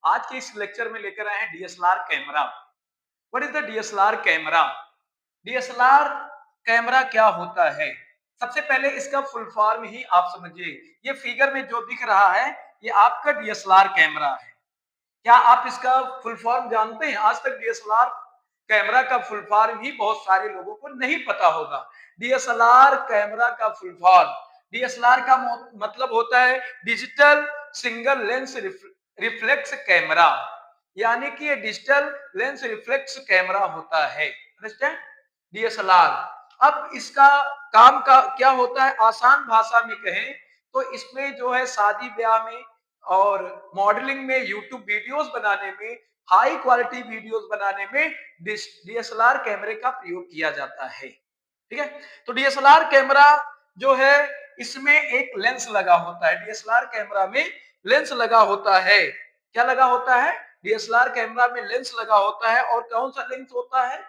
आज के इस लेक्चर में लेकर आए हैं DSLR camera. What is the DSLR camera? DSLR camera क्या होता है? सबसे पहले इसका फुल फॉर्म ही आप समझिए। ये फिगर में जो दिख रहा है ये आपका डीएसएलआर कैमरा है। क्या आप इसका फुल फॉर्म जानते हैं? आज तक डीएसएलआर कैमरा का फुल फॉर्म ही बहुत सारे लोगों को नहीं पता होगा। डीएसएलआर कैमरा का फुल फॉर्म, डीएसएलआर का मतलब होता है digital single lens reflex camera, यानी कि ये डिजिटल लेंस रिफ्लेक्स कैमरा होता है। अंडरस्टैंड? डीएसएलआर। अब इसका काम का क्या होता है? आसान भाषा में कहें तो इसमें जो है शादी ब्याह में और मॉडलिंग में, यूट्यूब वीडियोस बनाने में, हाई क्वालिटी वीडियोस बनाने में डीएसएलआर कैमरे का प्रयोग किया जाता है। ठीक है? तो डीएसएलआर कैमरा जो है इसमें एक लेंस लगा होता है। डीएसएलआर कैमरा में लेंस लगा होता है। क्या लगा होता है? डीएसएलआर कैमरा में लेंस लगा होता है। और कौन सा लेंस होता है?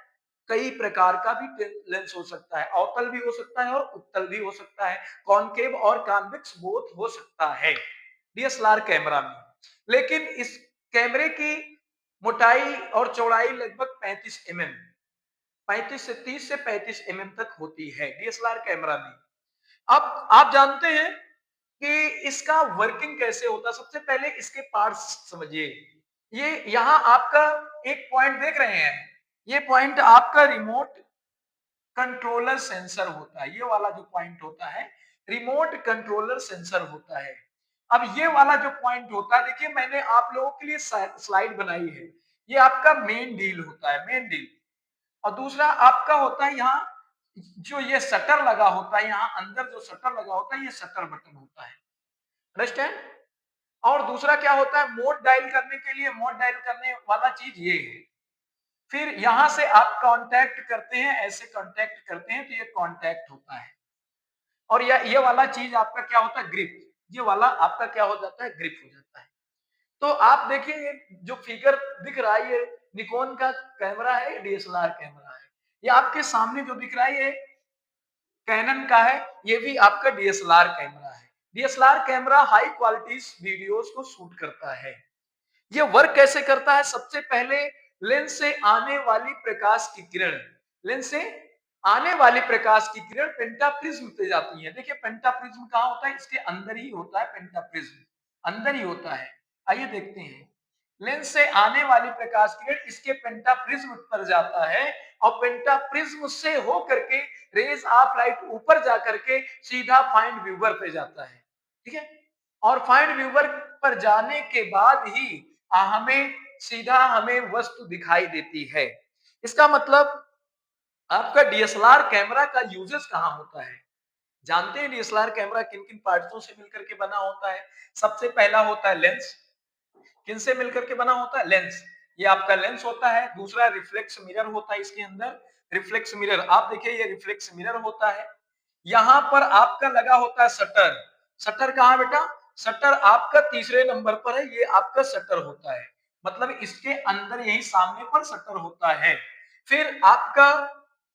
कई प्रकार का भी लेंस हो सकता है। अवतल भी हो सकता है और उत्तल भी हो सकता है। कॉनकेव और कॉन्वेक्स बोथ हो सकता है डीएसएलआर कैमरा में। लेकिन इस कैमरे की मोटाई और चौड़ाई लगभग 35 mm, 35 से 30 से 35 mm तक होती है डीएसएलआर कैमरा में। अब आप जानते हैं कि इसका वर्किंग कैसे होता है। सबसे पहले इसके पार्ट्स समझिए। ये यहां आपका एक पॉइंट देख रहे हैं, ये पॉइंट आपका रिमोट कंट्रोलर सेंसर होता है। ये वाला जो पॉइंट होता है रिमोट कंट्रोलर सेंसर होता है। अब ये वाला जो पॉइंट होता है, देखिए मैंने आप लोगों के लिए स्लाइड बनाई है। ये आपका मेन डील होता है, मेन डील। और दूसरा आपका होता है यहाँ जो ये शटर लगा होता है, यहाँ अंदर जो शटर लगा होता है ये शटर बटन होता है। अंडरस्टैंड? और दूसरा क्या होता है? मोड डायल करने के लिए मोड डायल करने वाला चीज ये है। फिर यहां से आप कांटेक्ट करते हैं, ऐसे कांटेक्ट करते हैं तो ये कांटेक्ट होता है। और ये वाला चीज आपका क्या होता है? ग्रिप। ये वाला आपका क्या हो जाता है? ग्रिप हो जाता है। तो आप देखिए ये जो फिगर दिख रहा है ये निकॉन का कैमरा है, डीएसएलआर कैमरा है। ये आपके सामने जो दिख रहा है ये कैनन का है, ये भी आपका डीएसएलआर कैमरा है। DSLR camera high quality videos को शूट करता है। ये वर्क कैसे करता है? सबसे पहले लेंस से आने वाली प्रकाश की किरण, लेंस से आने वाली प्रकाश की किरण पेंटाप्रिज्म पे जाती है। देखिए पेंटाप्रिज्म कहाँ होता है? इसके अंदर ही होता है पेंटाप्रिज्म, अंदर ही होता है। आइए देखते हैं। लेंस से आने वाली प्रकाश किरण इसके पेंटाप्रिज्म पर जाता है और पेंटाप्रिज्म से हो करके रेज ऑफ लाइट ऊपर जा करके सीधा फाइंड व्यूवर पे जाता है। ठीक है? और फाइंड व्यूवर पर जाने के बाद ही हमें वस्तु दिखाई देती है। इसका मतलब आपका डीएसएलआर कैमरा का यूजेस कहां होता है? जानते हैं डीएसएलआर कैमरा किन किन पार्ट्सों से मिलकर के बना होता है? सबसे पहला होता है लेंस। किनसे मिलकर के बना होता है? लेंस। ये आपका लेंस होता है। दूसरा रिफ्लेक्स मिरर होता है इसके अंदर। रिफ्लेक्स मिरर, आप देखिए ये रिफ्लेक्स मिरर होता है। यहां पर आपका लगा होता है शटर। शटर कहां बेटा? शटर आपका तीसरे नंबर पर है। ये आपका शटर होता है, मतलब इसके अंदर यही सामने पर शटर होता है। फिर आपका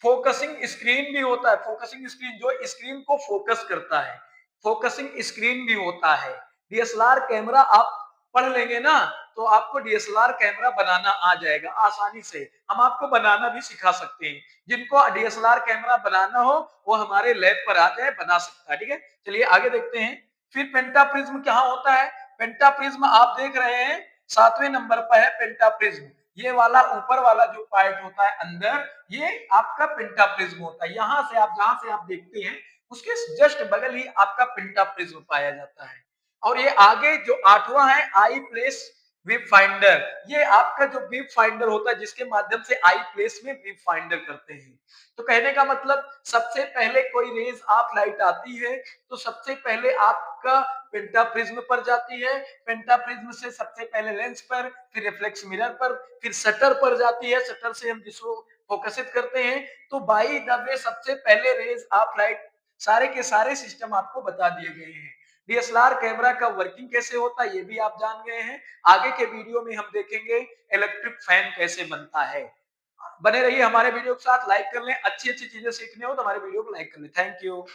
फोकसिंग स्क्रीन भी होता है। फोकसिंग स्क्रीन जो स्क्रीन को फोकस करता है, फोकसिंग स्क्रीन भी होता है। डीएसएलआर कैमरा आप पढ़ लेंगे ना तो आपको डीएसएलआर कैमरा बनाना आ जाएगा आसानी से। हम आपको बनाना भी सिखा सकते हैं। जिनको डीएसएलआर कैमरा बनाना हो वो हमारे लैब पर आ जाए, बना सकता है। ठीक है, चलिए आगे देखते हैं। फिर पेंटाप्रिज्म क्या होता है? पेंटाप्रिज्म आप देख रहे हैं 7वें नंबर पर है पेंटाप्रिज्म। ये वाला ऊपर वाला जो पार्ट होता है अंदर, ये आपका पेंटाप्रिज्म होता है। यहां से आप जहां से आप देखते हैं उसके जस्ट बगल ही आपका पेंटाप्रिज्म पाया जाता है। और ये आगे जो 8वां है आई प्लेस वेब फाइंडर, ये आपका जो वेब फाइंडर होता है जिसके माध्यम से आई प्लेस में वेब फाइंडर करते हैं। तो कहने का मतलब सबसे पहले कोई रेज ऑफ लाइट आती है तो सबसे पहले आपका पेंटाप्रिज्म पर जाती है। पेंटाप्रिज्म से सबसे पहले लेंस पर, फिर रिफ्लेक्स मिरर पर, फिर शटर पर जाती है। शटर से हम जिसको फोकसित करते हैं। तो बाई द वे सबसे पहले रेज ऑफ लाइट, सारे के सारे सिस्टम आपको बता दिए गए हैं। डीएसएलआर कैमरा का वर्किंग कैसे होता है ये भी आप जान गए हैं। आगे के वीडियो में हम देखेंगे इलेक्ट्रिक फैन कैसे बनता है। बने रहिए हमारे वीडियो के साथ। लाइक कर लें, अच्छी अच्छी चीजें सीखने हो तो हमारे वीडियो को लाइक कर लें। Thank you.